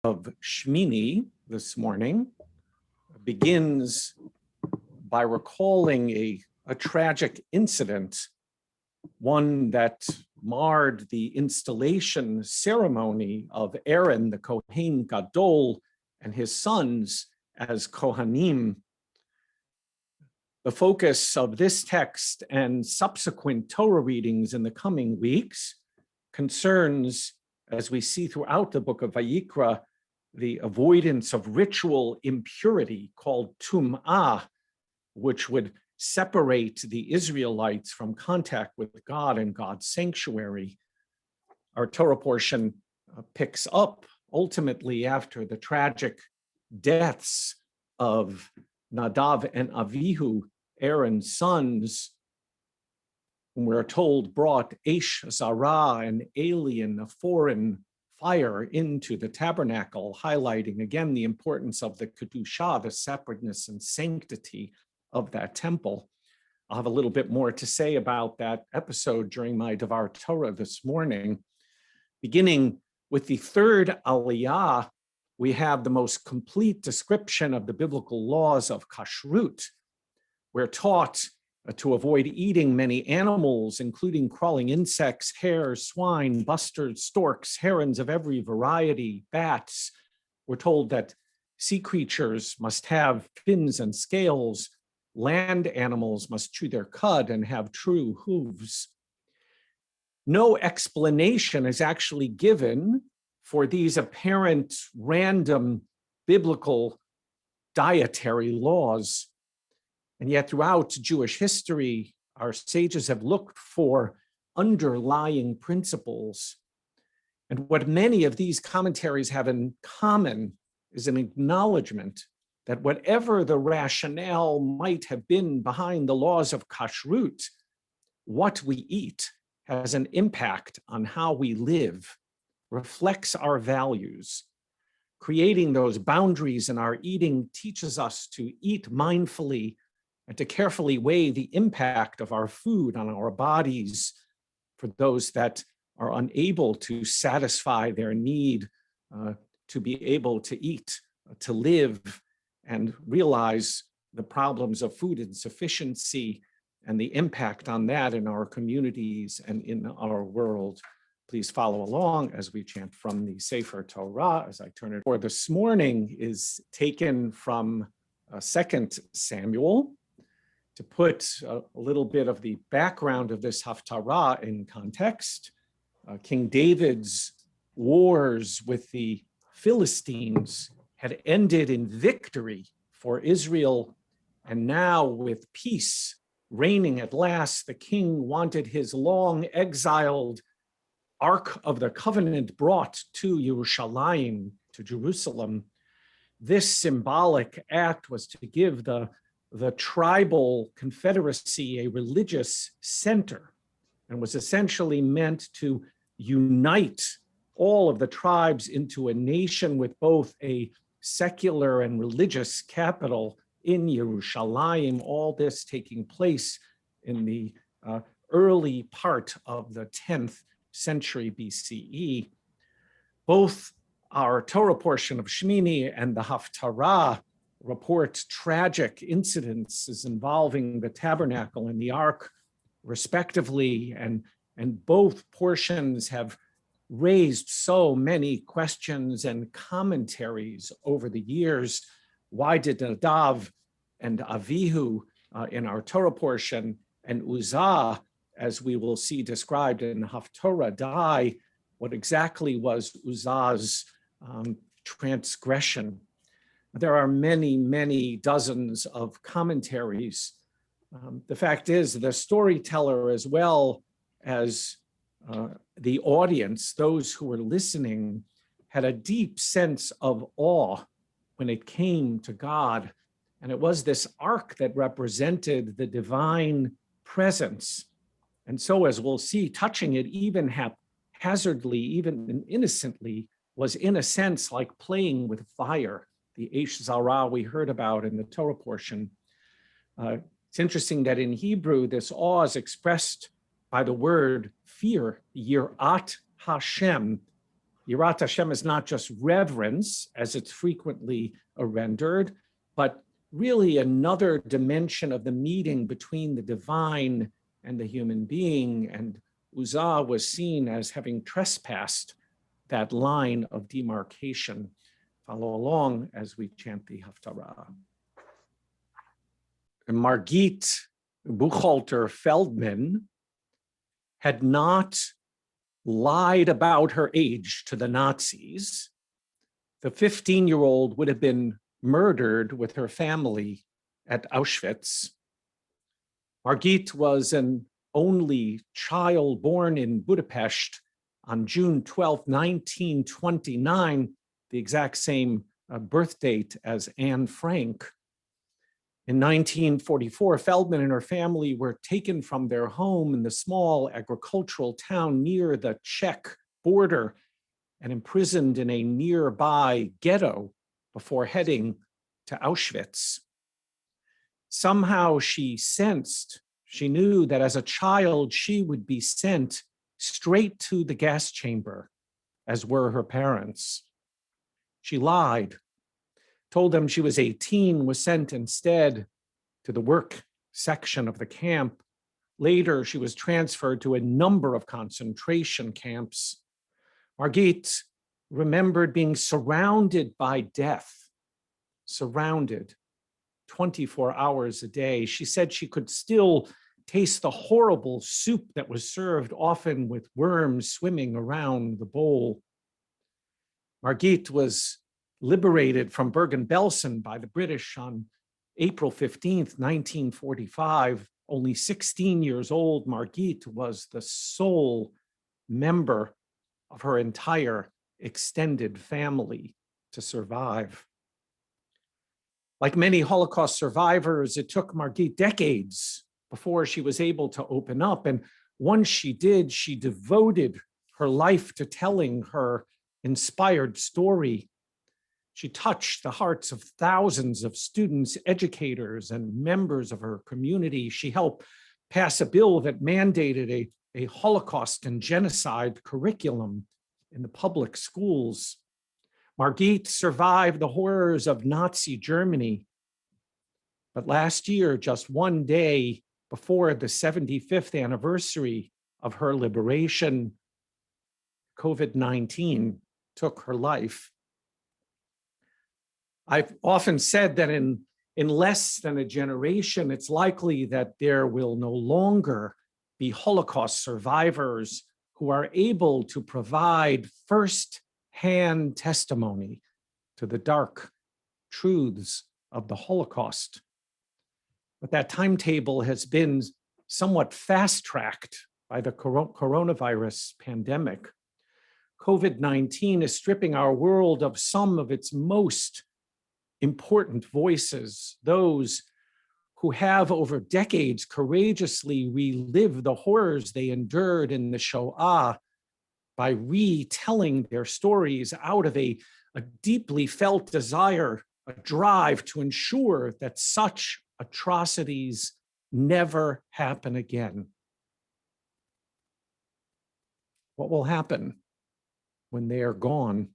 of Shmini this morning begins by recalling a tragic incident, one that marred the installation ceremony of Aaron, the Kohen Gadol, and his sons as Kohanim. The focus of this text and subsequent Torah readings in the coming weeks concerns, as we see throughout the book of Vayikra, the avoidance of ritual impurity called tum'ah, which would separate the Israelites from contact with God and God's sanctuary. Our Torah portion picks up ultimately after the tragic deaths of Nadav and Avihu, Aaron's sons, whom we're told brought Eish Zara, an alien, a foreign fire into the tabernacle, highlighting again the importance of the Kedushah, the separateness and sanctity of that temple. I'll have a little bit more to say about that episode during my Dvar Torah this morning. Beginning with the third Aliyah, we have the most complete description of the biblical laws of kashrut. We're taught to avoid eating many animals, including crawling insects, hares, swine, bustards, storks, herons of every variety, bats. We're told that sea creatures must have fins and scales. Land animals must chew their cud and have true hooves. No explanation is actually given for these apparent random biblical dietary laws. And yet throughout Jewish history, our sages have looked for underlying principles. And what many of these commentaries have in common is an acknowledgement that whatever the rationale might have been behind the laws of kashrut, what we eat has an impact on how we live, reflects our values. Creating those boundaries in our eating teaches us to eat mindfully and to carefully weigh the impact of our food on our bodies for those that are unable to satisfy their need to be able to eat, to live, and realize the problems of food insufficiency and the impact on that in our communities and in our world. Please follow along as we chant from the Sefer Torah as I turn it. For this morning is taken from 2 Samuel. To put a little bit of the background of this Haftarah in context, King David's wars with the Philistines had ended in victory for Israel, and now with peace reigning at last, the king wanted his long exiled Ark of the Covenant brought to Yerushalayim, to Jerusalem. This symbolic act was to give the tribal confederacy a religious center and was essentially meant to unite all of the tribes into a nation with both a secular and religious capital in Yerushalayim, all this taking place in the early part of the 10th century BCE. Both our Torah portion of Shmini and the Haftarah report tragic incidences involving the tabernacle and the ark, respectively, and both portions have raised so many questions and commentaries over the years. Why did Nadav and Avihu in our Torah portion and Uzzah, as we will see described in Haftorah, die? What exactly was Uzzah's transgression? There are many, many dozens of commentaries. The fact is, the storyteller as well as the audience, those who were listening, had a deep sense of awe when it came to God. And it was this ark that represented the divine presence. And so, as we'll see, touching it even haphazardly, even innocently, was in a sense like playing with fire. The Eish Zara we heard about in the Torah portion. It's interesting that in Hebrew, this awe is expressed by the word fear, Yirat Hashem. Yirat Hashem is not just reverence, as it's frequently rendered, but really another dimension of the meeting between the divine and the human being. And Uzzah was seen as having trespassed that line of demarcation. Follow along as we chant the Haftarah. Margit Buchalter Feldman had not lied about her age to the Nazis. The 15-year-old would have been murdered with her family at Auschwitz. Margit was an only child born in Budapest on June 12, 1929, the exact same birth date as Anne Frank. In 1944, Feldman and her family were taken from their home in the small agricultural town near the Czech border and imprisoned in a nearby ghetto before heading to Auschwitz. Somehow she knew that as a child, she would be sent straight to the gas chamber, as were her parents. She lied, told them she was 18, was sent instead to the work section of the camp. Later, she was transferred to a number of concentration camps. Margit remembered being surrounded by death, surrounded 24 hours a day. She said she could still taste the horrible soup that was served, often with worms swimming around the bowl. Margit was liberated from Bergen-Belsen by the British on April 15th, 1945. Only 16 years old, Margit was the sole member of her entire extended family to survive. Like many Holocaust survivors, it took Margit decades before she was able to open up. And once she did, she devoted her life to telling her inspired story. She touched the hearts of thousands of students, educators, and members of her community. She helped pass a bill that mandated a Holocaust and genocide curriculum in the public schools. Margit survived the horrors of Nazi Germany. But last year, just one day before the 75th anniversary of her liberation, COVID-19 took her life. I've often said that in less than a generation, it's likely that there will no longer be Holocaust survivors who are able to provide first-hand testimony to the dark truths of the Holocaust. But that timetable has been somewhat fast-tracked by the coronavirus pandemic. COVID-19 is stripping our world of some of its most important voices, those who have over decades courageously relived the horrors they endured in the Shoah by retelling their stories out of a deeply felt desire, a drive to ensure that such atrocities never happen again. What will happen when they are gone?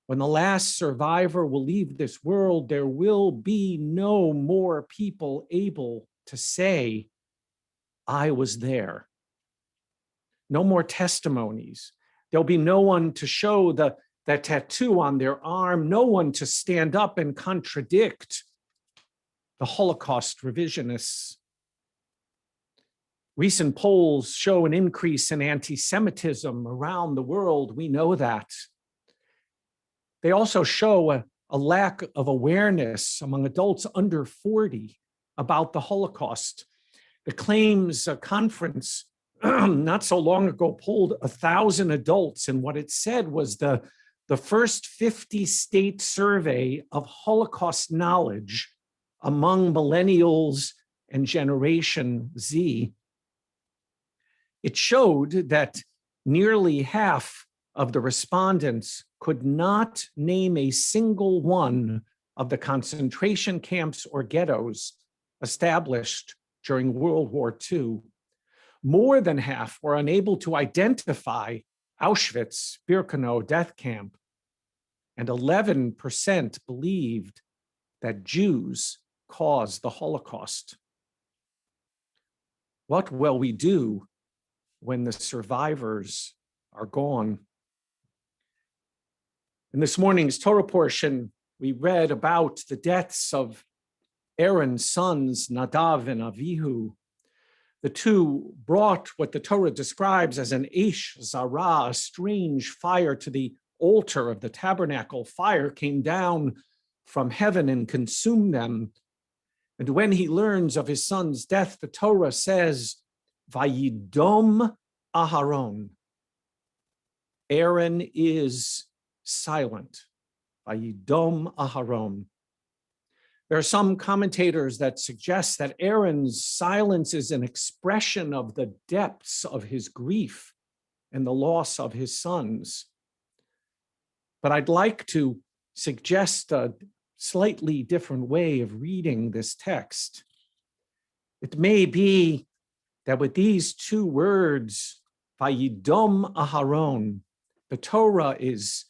When the last survivor will leave this world, there will be no more people able to say, I was there. No more testimonies. There'll be no one to show that tattoo on their arm, no one to stand up and contradict the Holocaust revisionists. Recent polls show an increase in anti-Semitism around the world. We know that. They also show a lack of awareness among adults under 40 about the Holocaust. The Claims Conference not so long ago polled 1,000 adults, and what it said was the first 50-state survey of Holocaust knowledge among millennials and Generation Z. It showed that nearly half of the respondents could not name a single one of the concentration camps or ghettos established during World War II. More than half were unable to identify Auschwitz, Birkenau death camp, and 11% believed that Jews caused the Holocaust. What will we do when the survivors are gone? In this morning's Torah portion, we read about the deaths of Aaron's sons, Nadav and Avihu. The two brought what the Torah describes as an Eish Zara, a strange fire, to the altar of the tabernacle. Fire came down from heaven and consumed them. And when he learns of his son's death, the Torah says, Vayidom Aharon. Aaron is silent. Vayidom Aharon. There are some commentators that suggest that Aaron's silence is an expression of the depths of his grief and the loss of his sons. But I'd like to suggest a slightly different way of reading this text. It may be that with these two words, Vayidom Aharon, the Torah is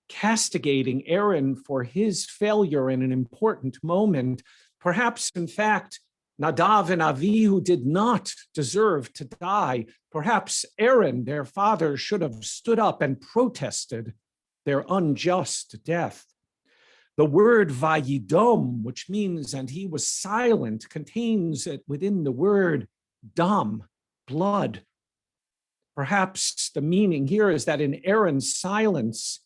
castigating Aaron for his failure in an important moment. Perhaps, in fact, Nadav and Avihu did not deserve to die. Perhaps Aaron, their father, should have stood up and protested their unjust death. The word Vayidom, which means and he was silent, contains within the word dam, blood. Perhaps the meaning here is that in Aaron's silence,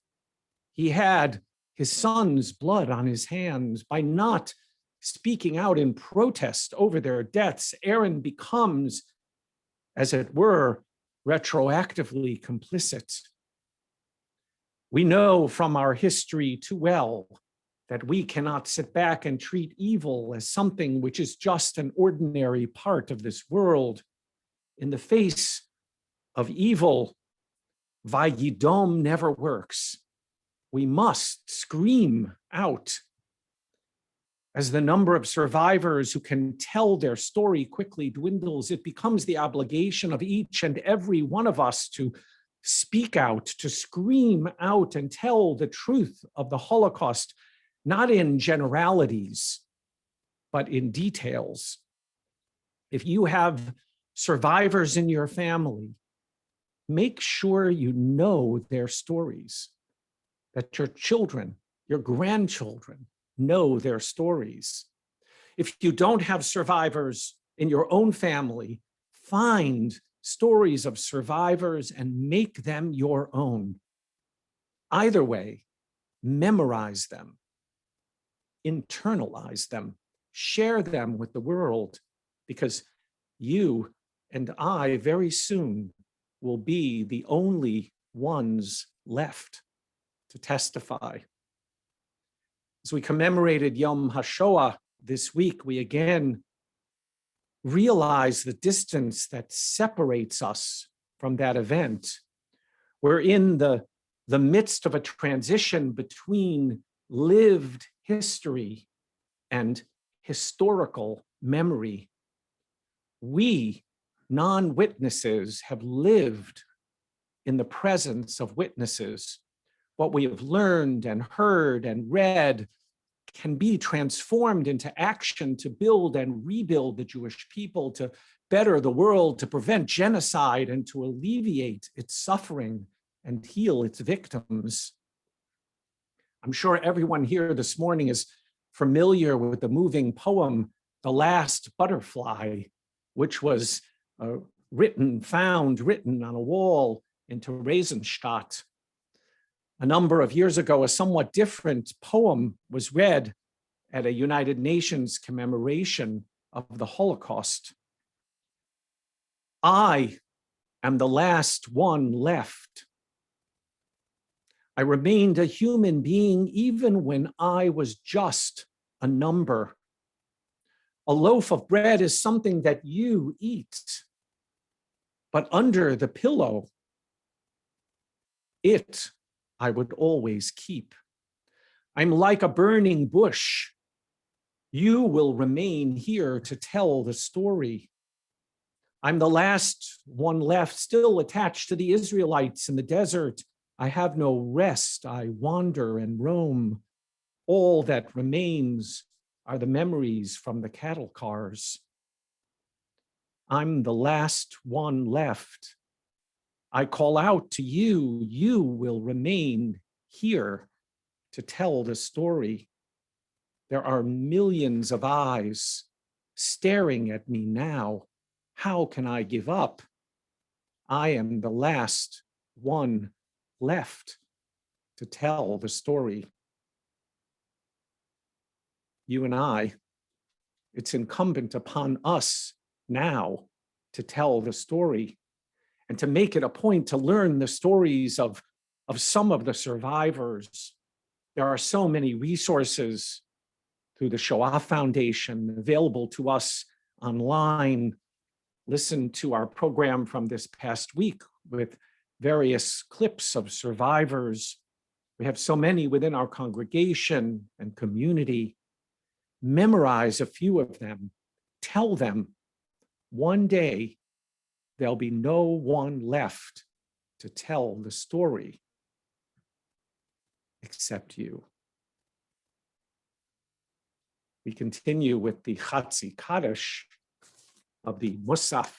he had his son's blood on his hands. By not speaking out in protest over their deaths, Aaron becomes, as it were, retroactively complicit. We know from our history too well that we cannot sit back and treat evil as something which is just an ordinary part of this world. In the face of evil, Vayidom never works. We must scream out. As the number of survivors who can tell their story quickly dwindles, it becomes the obligation of each and every one of us to speak out, to scream out and tell the truth of the Holocaust, not in generalities, but in details. If you have survivors in your family, make sure you know their stories, that your children, your grandchildren know their stories. If you don't have survivors in your own family, find stories of survivors and make them your own. Either way, memorize them, internalize them, share them with the world, because you and I very soon will be the only ones left to testify. As we commemorated Yom HaShoah this week, we again realize the distance that separates us from that event. We're in the midst of a transition between lived history and historical memory. We, non-witnesses, have lived in the presence of witnesses. What we have learned and heard and read can be transformed into action to build and rebuild the Jewish people, to better the world, to prevent genocide, and to alleviate its suffering and heal its victims. I'm sure everyone here this morning is familiar with the moving poem, The Last Butterfly, which was written on a wall in Theresienstadt. A number of years ago, a somewhat different poem was read at a United Nations commemoration of the Holocaust. I am the last one left. I remained a human being even when I was just a number. A loaf of bread is something that you eat, but under the pillow, it I would always keep. I'm like a burning bush. You will remain here to tell the story. I'm the last one left, still attached to the Israelites in the desert. I have no rest. I wander and roam. All that remains are the memories from the cattle cars. I'm the last one left. I call out to you. You will remain here to tell the story. There are millions of eyes staring at me now. How can I give up? I am the last one left to tell the story. You and I, it's incumbent upon us now to tell the story and to make it a point to learn the stories of some of the survivors. There are so many resources through the Shoah Foundation available to us online. Listen to our program from this past week with various clips of survivors. We have so many within our congregation and community. Memorize a few of them. Tell them one day there'll be no one left to tell the story except you. We continue with the Chatzi Kaddish of the Musaf